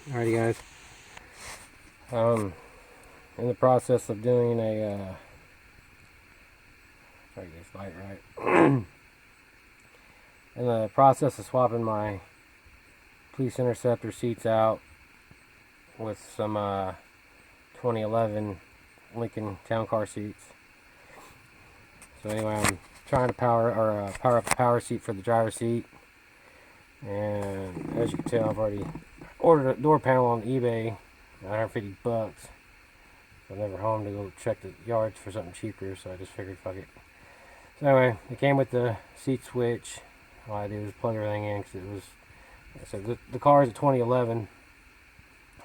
Alrighty, guys. In the process of doing try to get this light right. In the process of swapping my Police Interceptor seats out with some 2011 Lincoln Town Car seats. So anyway, I'm trying to power up the power seat for the driver's seat, and as you can tell, I've already ordered a door panel on eBay, $150. So I'm never home to go check the yards for something cheaper, so I just figured fuck it. So anyway, it came with the seat switch. All I did was plug everything in because it was, like I said, the car is a 2011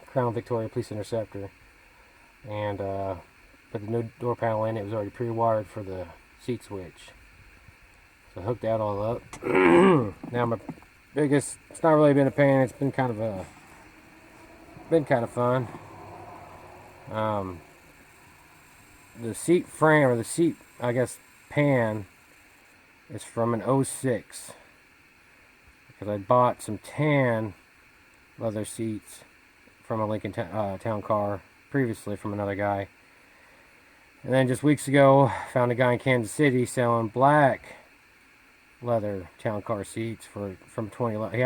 Crown Victoria Police Interceptor, and put the new door panel in. It was already pre-wired for the seat switch, so I hooked that all up. Now my biggest, it's not really been a pain. It's been kind of fun. The seat frame, or the seat, I guess, pan is from an '06, because I bought some tan leather seats from a Lincoln Town Car previously from another guy, and then just weeks ago found a guy in Kansas City selling black leather Town Car seats from 2011.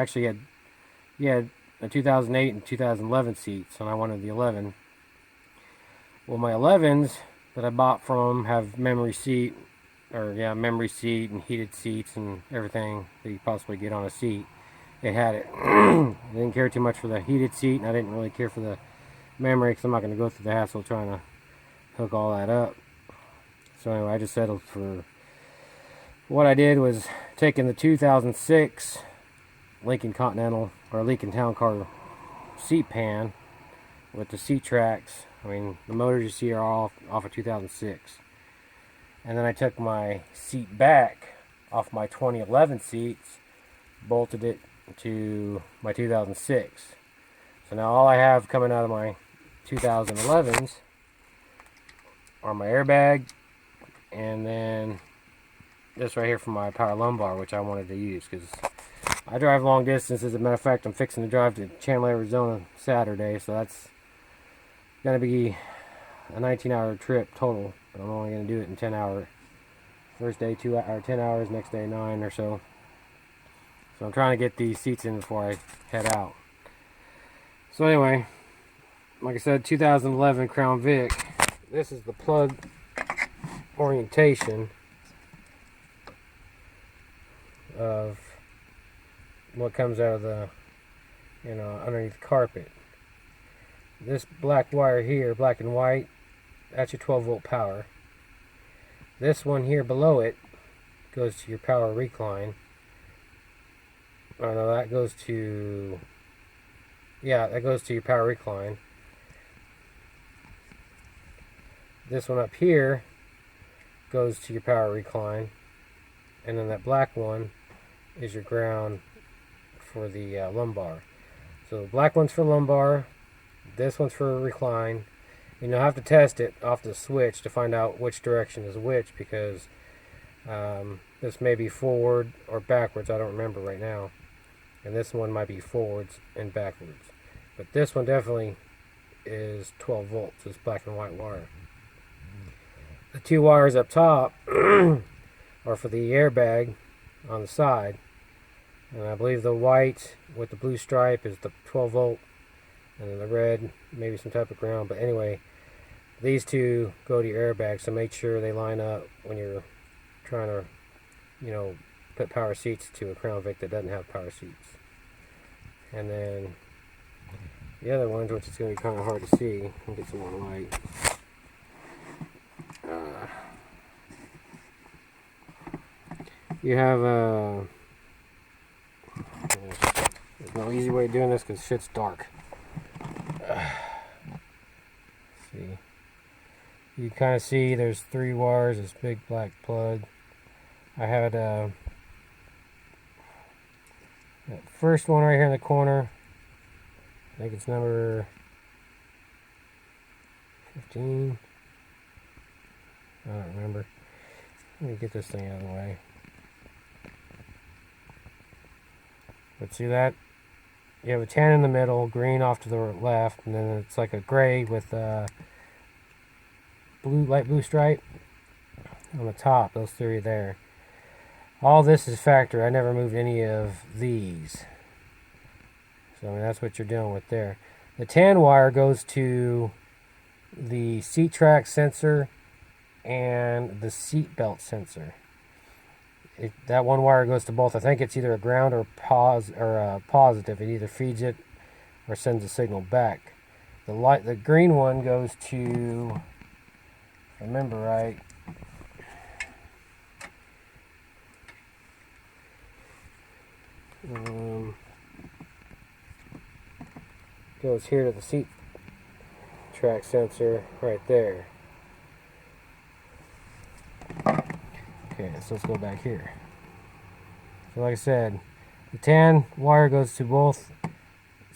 He had a 2008 and 2011 seats, and I wanted the 11. Well, my 11s that I bought from have memory seat and heated seats and everything that you possibly get on a seat. It had it. I didn't care too much for the heated seat, and I didn't really care for the memory because I'm not going to go through the hassle trying to hook all that up. So anyway, I just settled for, what I did was taking the 2006 Lincoln Continental or Lincoln Town Car seat pan with the seat tracks. I mean, the motors you see are all off of 2006. And then I took my seat back off my 2011 seats, bolted it to my 2006. So now all I have coming out of my 2011s are my airbag, and then this right here from my power lumbar, which I wanted to use because I drive long distance. As a matter of fact, I'm fixing to drive to Chandler, Arizona Saturday, so that's going to be a 19-hour trip total, but I'm only going to do it in 10 hours. First day 10 hours, next day 9 or so. So I'm trying to get these seats in before I head out. So anyway, like I said, 2011 Crown Vic. This is the plug orientation of what comes out of the, underneath the carpet. This black wire here, black and white, that's your 12-volt power. This one here below it goes to your power recline. Oh no, that goes to, that goes to your power recline. This one up here goes to your power recline, and then that black one is your ground for the lumbar. So the black one's for lumbar, this one's for recline. And you'll have to test it off the switch to find out which direction is which, because this may be forward or backwards. I don't remember right now. And this one might be forwards and backwards. But this one definitely is 12 volts. It's black and white wire. The two wires up top are for the airbag on the side. And I believe the white with the blue stripe is the 12 volt. And then the red, maybe some type of ground. But anyway, these two go to your airbag, so make sure they line up when you're trying to, put power seats to a Crown Vic that doesn't have power seats. And then the other ones, which is going to be kind of hard to see, I'll get some more light. You have there's no easy way of doing this because shit's dark. See, you kind of see there's 3 wires, this big black plug. I had that first one right here in the corner. I think it's number 15. I don't remember. Let me get this thing out of the way. But see that? you have a tan in the middle, green off to the left, and then it's like a gray with a light blue stripe on the top. Those three there. All this is factory. I never moved any of these. So I mean, that's what you're dealing with there. The tan wire goes to the seat track sensor and the seat belt sensor. That one wire goes to both. I think it's either a ground or a positive. It either feeds it or sends a signal back. The green one goes to, if I remember right, goes here to the seat track sensor right there. Okay, so let's go back here. So like I said, the tan wire goes to both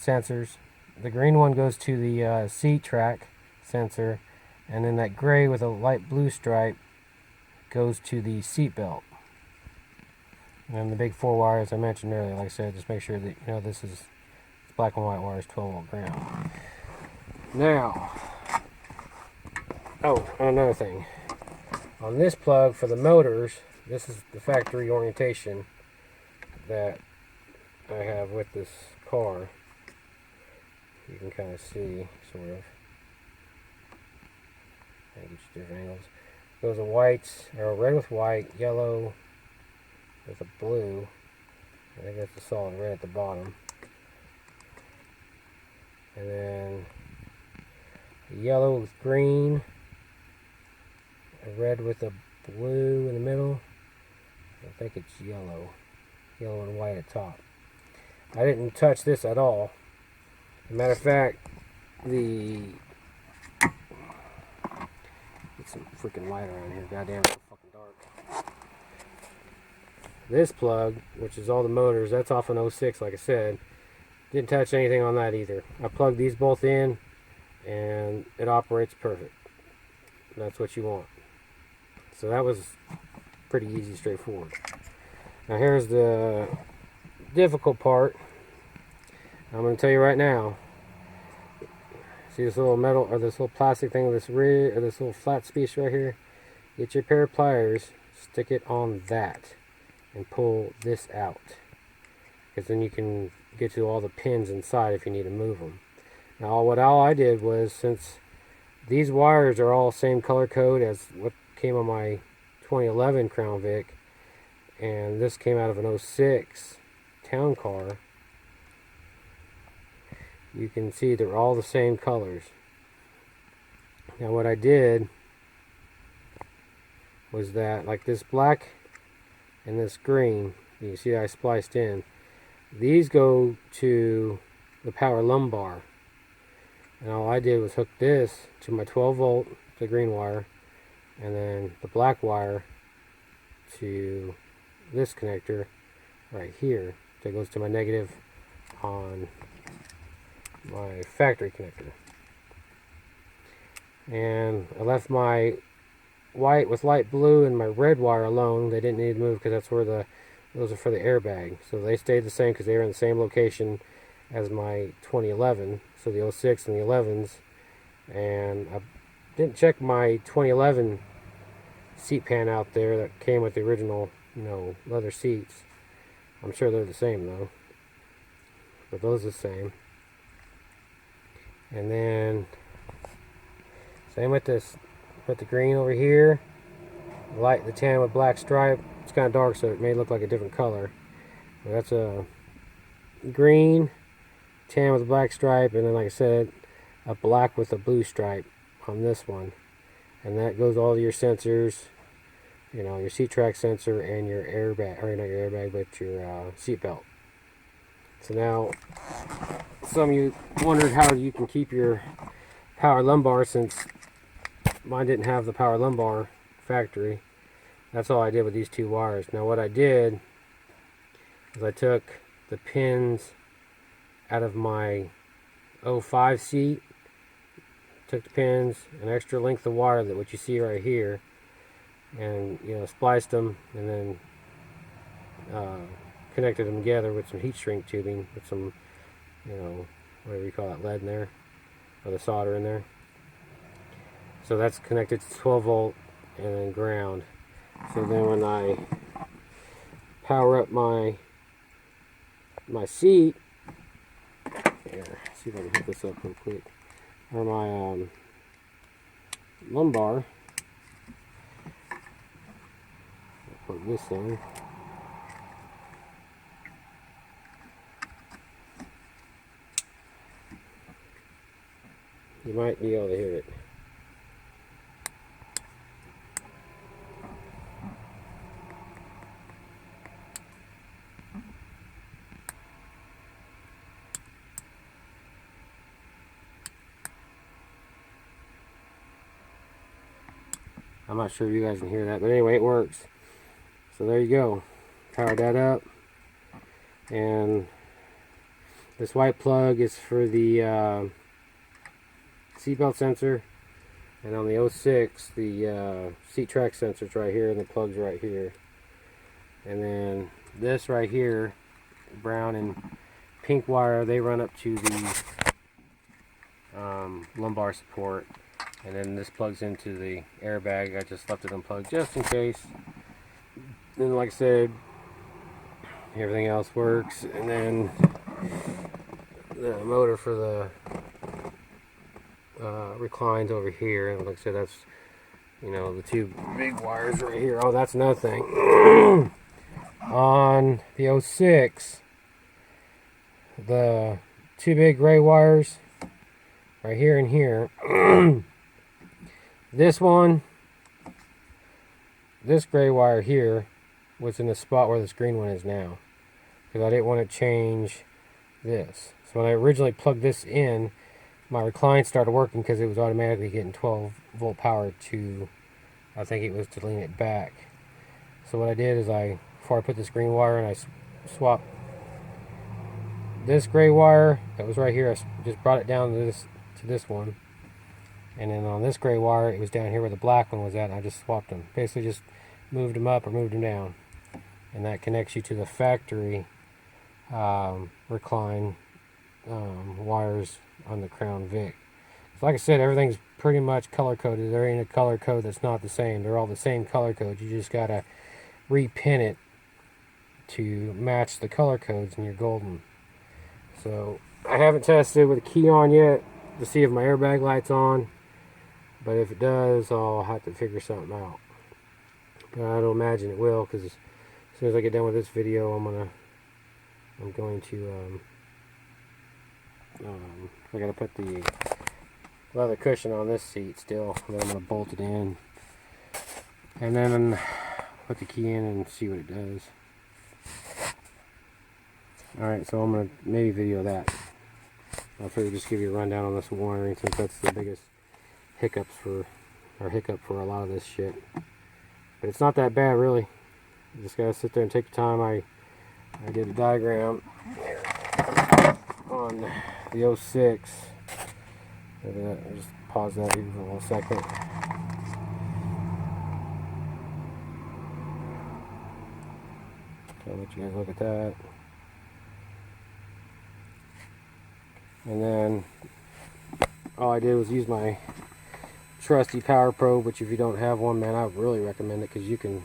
sensors. The green one goes to the seat track sensor, and then that gray with a light blue stripe goes to the seat belt. And the big 4 wires I mentioned earlier, like I said, just make sure that you know this is black and white wires, 12 volt ground. Now, oh, and another thing. On this plug for the motors, this is the factory orientation that I have with this car. You can kind of see, sort of. I get you different angles. Those are whites, or red with white, yellow with a blue. I think that's the solid red at the bottom. And then yellow with green, a red with a blue in the middle. I think it's yellow and white at top. I didn't touch this at all. As a matter of fact, get some freaking light around here. Goddamn, it's so fucking dark. This plug, which is all the motors, that's off an 06, like I said. Didn't touch anything on that either. I plugged these both in, and it operates perfect. That's what you want. So that was pretty easy, straightforward. Now here's the difficult part. I'm going to tell you right now. See this little metal, or this little plastic thing, this little flat piece right here? Get your pair of pliers, stick it on that, and pull this out. Because then you can get to all the pins inside if you need to move them. Now all I did was, since these wires are all same color code as what came on my 2011 Crown Vic, and this came out of an 06 town car, you can see they're all the same colors. Now what I did was that, like this black and this green, you can see I spliced in, these go to the power lumbar, and all I did was hook this to my 12 volt, the green wire, and then the black wire to this connector right here that goes to my negative on my factory connector. And I left my white with light blue and my red wire alone. They didn't need to move because that's where those are for the airbag. So they stayed the same because they were in the same location as my 2011. So the 06 and the 11s. And I didn't check my 2011 seat pan out there that came with the original, leather seats. I'm sure they're the same though. But those are the same. And then same with this. Put the green over here, the tan with black stripe. It's kind of dark, so it may look like a different color. But that's a green, tan with a black stripe, and then, like I said, a black with a blue stripe on this one. And that goes all to your sensors, your seat track sensor and your airbag, or not your airbag, but your seat belt. So now, some of you wondered how you can keep your power lumbar, since mine didn't have the power lumbar factory. That's all I did with these 2 wires. Now what I did is I took the pins out of my 05 seat, took the pins, an extra length of wire, that what you see right here, and spliced them, and then connected them together with some heat shrink tubing with some you know, whatever you call that, lead in there, or the solder in there. So that's connected to 12 volt and then ground. So then when I power up my seat, here, see if I can hook this up real quick, or my lumbar, plug this in. You might be able to hear it. I'm not sure if you guys can hear that, but anyway, it works. So there you go. Powered that up. And this white plug is for the seatbelt sensor. And on the 06, the seat track sensor's right here, and the plug's right here. And then this right here, brown and pink wire, they run up to the lumbar support. And then this plugs into the airbag. I just left it unplugged just in case. Then, like I said, everything else works. And then the motor for the reclines over here. And like I said, that's, you know, the two big wires right here. Oh, that's another thing. On the 06, the two big gray wires right here and here. This one, this gray wire here was in the spot where this green one is now, because I didn't want to change this. So when I originally plugged this in, my recline started working because it was automatically getting 12 volt power to, I think it was to lean it back. So what I did is before I put this green wire in, I swapped this gray wire that was right here. I just brought it down to this one. And then on this gray wire, it was down here where the black one was at, and I just swapped them. Basically just moved them up or moved them down. And that connects you to the factory recline wires on the Crown Vic. So like I said, everything's pretty much color coded. There ain't a color code that's not the same. They're all the same color code. You just gotta repin it to match the color codes, and you're golden. So I haven't tested with the key on yet to see if my airbag light's on. But if it does, I'll have to figure something out. But I don't imagine it will, because as soon as I get done with this video, I'm going to I gotta put the leather cushion on this seat still, and then I'm gonna bolt it in, and then put the key in and see what it does. Alright, so I'm gonna maybe video that. I'll figure just give you a rundown on this wiring, since that's the biggest hiccup for a lot of this shit. But it's not that bad, really. You just gotta sit there and take the time. I did a diagram on the 06. I'll just pause that here for 1 second. I'll let you guys look at that. And then all I did was use my trusty power probe, which if you don't have one, man, I would really recommend it, because you can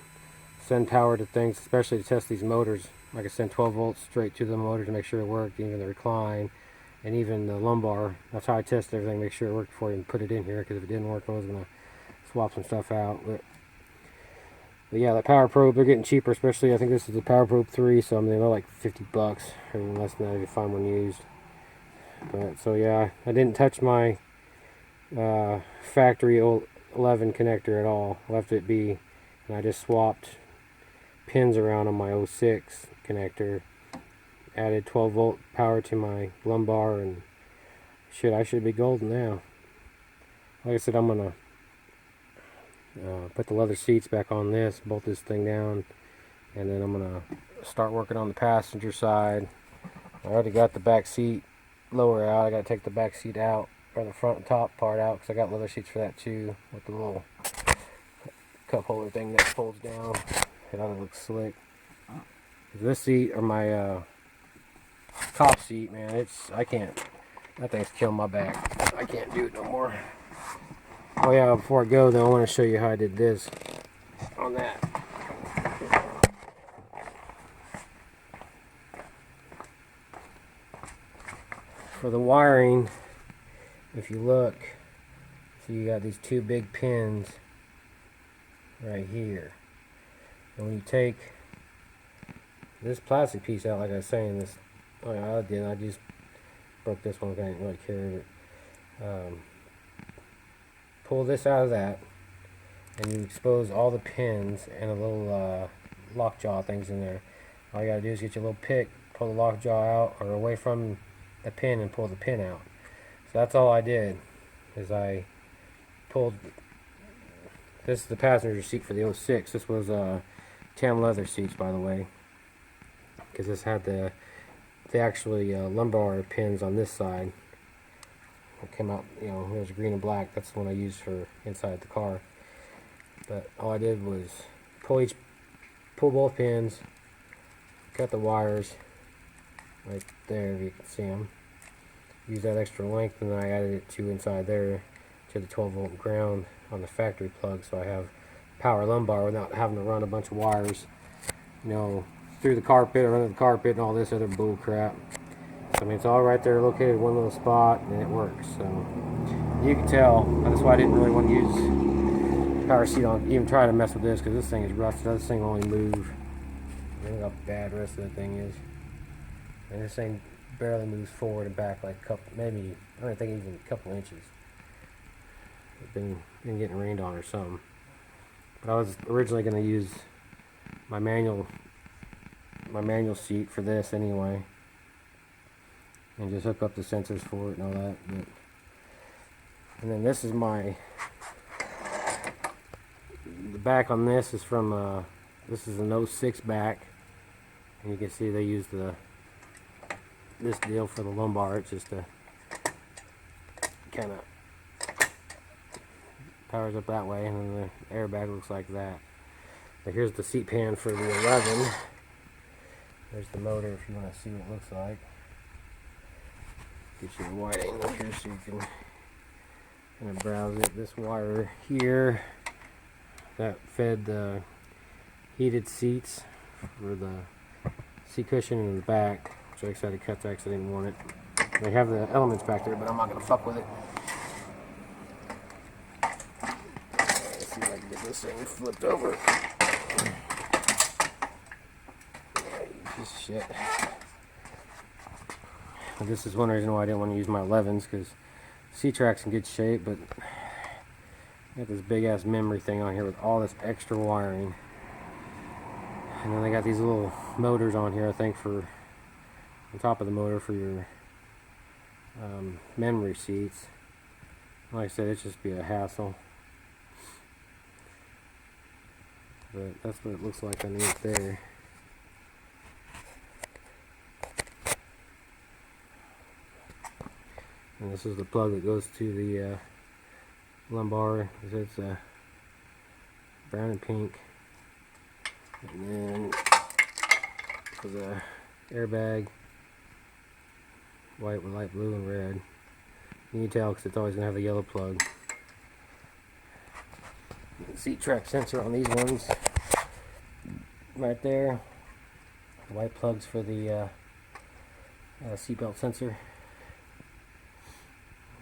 send power to things, especially to test these motors. I can send 12 volts straight to the motor to make sure it worked, even the recline and even the lumbar. That's how I test everything, make sure it worked before I even put it in here, because if it didn't work, I was going to swap some stuff out. But yeah, that power probe, they're getting cheaper, especially I think this is the Power Probe 3, so I mean, they're like 50 bucks, or even less than that if you find one used. But so yeah, I didn't touch my factory 11 connector at all. Left it be, and I just swapped pins around on my 06 connector, added 12 volt power to my lumbar, and shit, I should be golden now. Like I said, I'm gonna put the leather seats back on this, bolt this thing down, and then I'm gonna start working on the passenger side. I already got the back seat lower out. I gotta take the back seat out, or the front and top part out, because I got leather seats for that too, with the little cup holder thing that folds down. It ought to look slick. This seat, or my top seat, man, I can't, that thing's killing my back. I can't do it no more. Oh yeah, before I go though, I want to show you how I did this on that. For the wiring, if you look, so you got these two big pins right here. And when you take this plastic piece out, like I was saying, this, oh yeah, I just broke this one, I didn't really care, but pull this out of that, and you expose all the pins and a little lockjaw things in there. All you gotta do is get your little pick, pull the lockjaw out, or away from the pin, and pull the pin out. So that's all I did, is I pulled, this is the passenger seat for the 06. This was tan leather seats, by the way, because this had the actually lumbar pins on this side. It came out, you know, it was green and black. That's the one I used for inside the car. But all I did was pull both pins, cut the wires right there, if you can see them. Use that extra length, and then I added it to inside there to the 12-volt ground on the factory plug, so I have power lumbar without having to run a bunch of wires, you know, through the carpet or under the carpet and all this other bull crap. So, I mean, it's all right there, located in one little spot, and it works. So you can tell. That's why I didn't really want to use power seat on, even try to mess with this, because this thing is rusted. This thing will only move. Look how bad the rest of the thing is. And this thing barely moves forward and back like a couple, maybe, I don't think even a couple inches. It's been getting rained on or something. But I was originally going to use my manual seat for this anyway, and just hook up the sensors for it and all that. But, and then this is the back on this is from this is an 06 back, and you can see they use this deal for the lumbar. It's just a kind of powers up that way, and then the airbag looks like that. But here's the seat pan for the 11. There's the motor if you want to see what it looks like. Get you a wide angle here so you can kind of browse it. This wire here that fed the heated seats for the seat cushion in the back. So I decided to cut that because I didn't want it. They have the elements back there, but I'm not going to fuck with it. Let's see if I can get this thing flipped over. Piece of shit. But this is one reason why I didn't want to use my 11s, because C-Track's in good shape, but I got this big ass memory thing on here with all this extra wiring. And then they got these little motors on here, I think, for on top of the motor for your memory seats. Like I said, it's just be a hassle. But that's what it looks like underneath there. And this is the plug that goes to the lumbar. It's brown and pink. And then for the airbag, white with light blue and red. You can tell because it's always going to have a yellow plug. Seat track sensor on these ones right there. White plugs for the seatbelt sensor.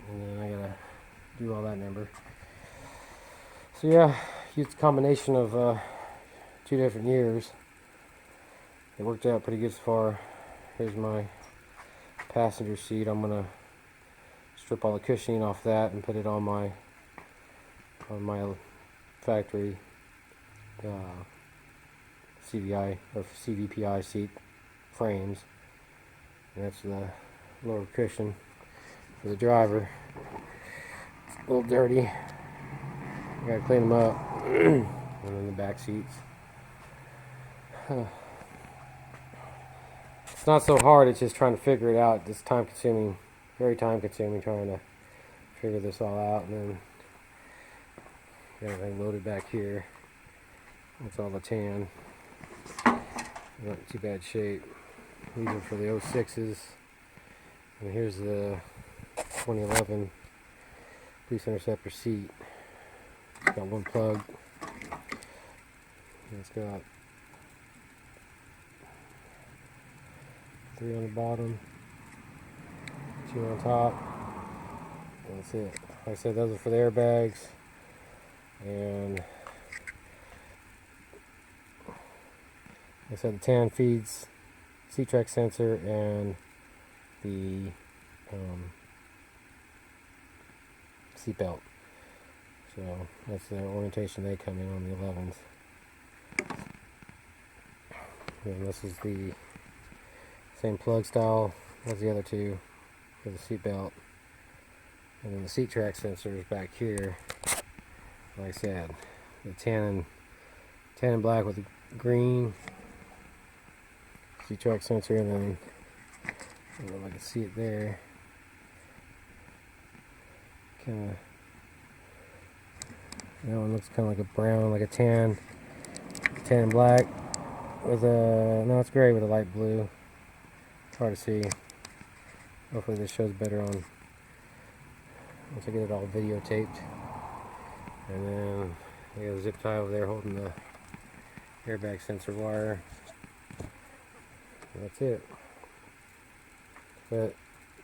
And then I gotta do all that number. So yeah, used a combination of 2 different years. It worked out pretty good so far. Here's my passenger seat. I'm gonna strip all the cushioning off that and put it on my factory CVI or CVPI seat frames. And that's the lower cushion for the driver. It's a little dirty. I gotta clean them up. And then the back seats. It's not so hard, it's just trying to figure it out. It's time consuming, very time consuming trying to figure this all out. And then everything loaded back here. That's all the tan. Not in too bad shape. These are for the 06s. And here's the 2011 Police Interceptor seat. It's got one plug. And it's got 3 on the bottom, 2 on top. And that's it. Like I said, those are for the airbags. And like I said, the tan feeds seat track sensor and the seat belt. So that's the orientation they come in on the 11s. And this is the same plug style as the other two for the seat belt. And then the seat track sensor is back here. Like I said, the tan and black with the green seat track sensor, and then I don't know if I can see it there. Kind of, that one looks kind of like a brown, like a tan and black with a, no, it's gray with a light blue. It's hard to see. Hopefully this shows better on once I get it all videotaped. And then we got a zip tie over there holding the airbag sensor wire. And that's it. But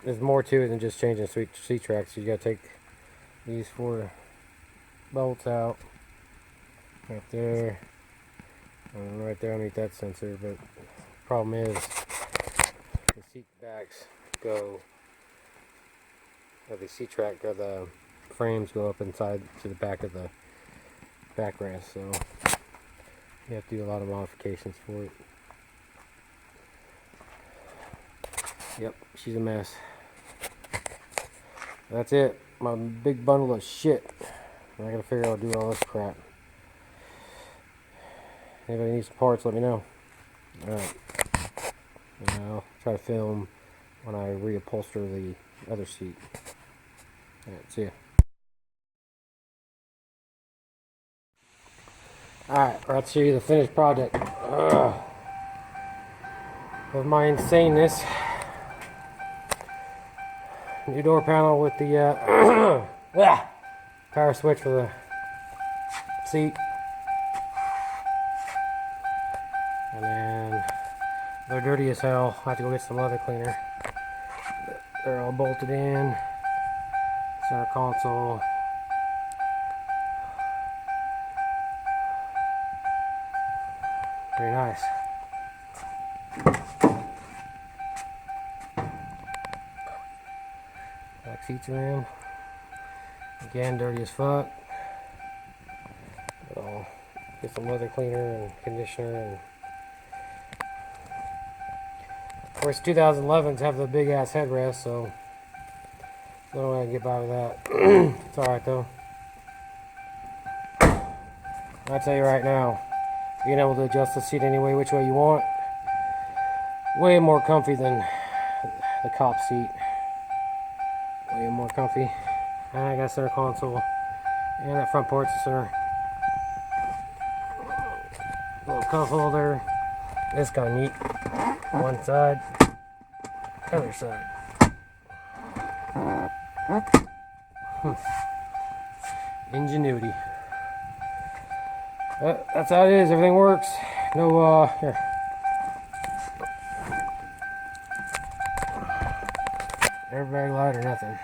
there's more to it than just changing seat tracks. You gotta take these 4 bolts out right there and right there underneath that sensor. But the problem is the seat backs go, or the seat track, or the frames go up inside to the back of the backrest, so you have to do a lot of modifications for it. Yep, she's a mess. That's it. My big bundle of shit. I gotta figure out how to do all this crap. Anybody needs some parts, let me know. Alright. I'll try to film when I reupholster the other seat. Alright, see ya. Alright, let's show you the finished project of my insaneness. New door panel with the power switch for the seat. And then they're dirty as hell. I have to go get some leather cleaner. They're all bolted in. Center console. Very nice. Back seats are in. Again, dirty as fuck. But I'll get some leather cleaner and conditioner. And of course, 2011s have the big ass headrest, so the only way I can get by with that. It's alright though. I'll tell you right now, being able to adjust the seat any way, which way you want, way more comfy than the cop seat. Way more comfy. And I got center console, and that front port's the center. Little cup holder. This kind of neat. One side, other side. Ingenuity. That's how it is. Everything works. No, here. Airbag light or nothing.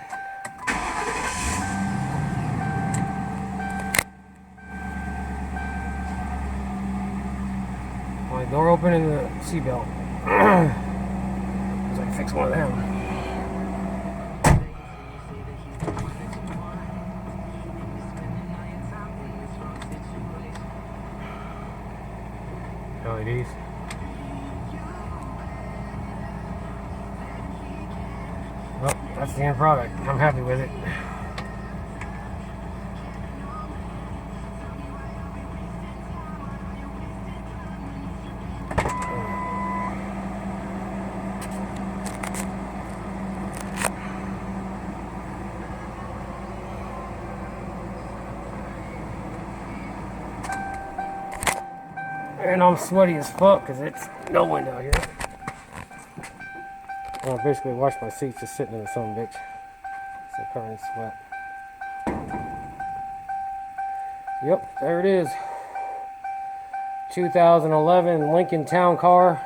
Only door open and the seatbelt. So I can fix one of them. LEDs. Well, that's the end product. I'm happy with it. And I'm sweaty as fuck because it's no wind out here. I basically washed my seats just sitting in the sun, bitch. So covered in sweat. Yep, there it is. 2011 Lincoln Town Car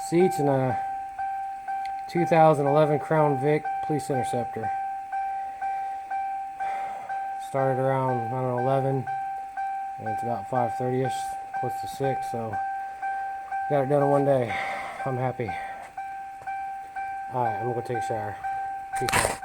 seats and a 2011 Crown Vic Police Interceptor. Started around, I don't know, 11, and it's about 5:30ish, close to 6, so got it done in one day. I'm happy. Alright, I'm gonna go take a shower. Peace out.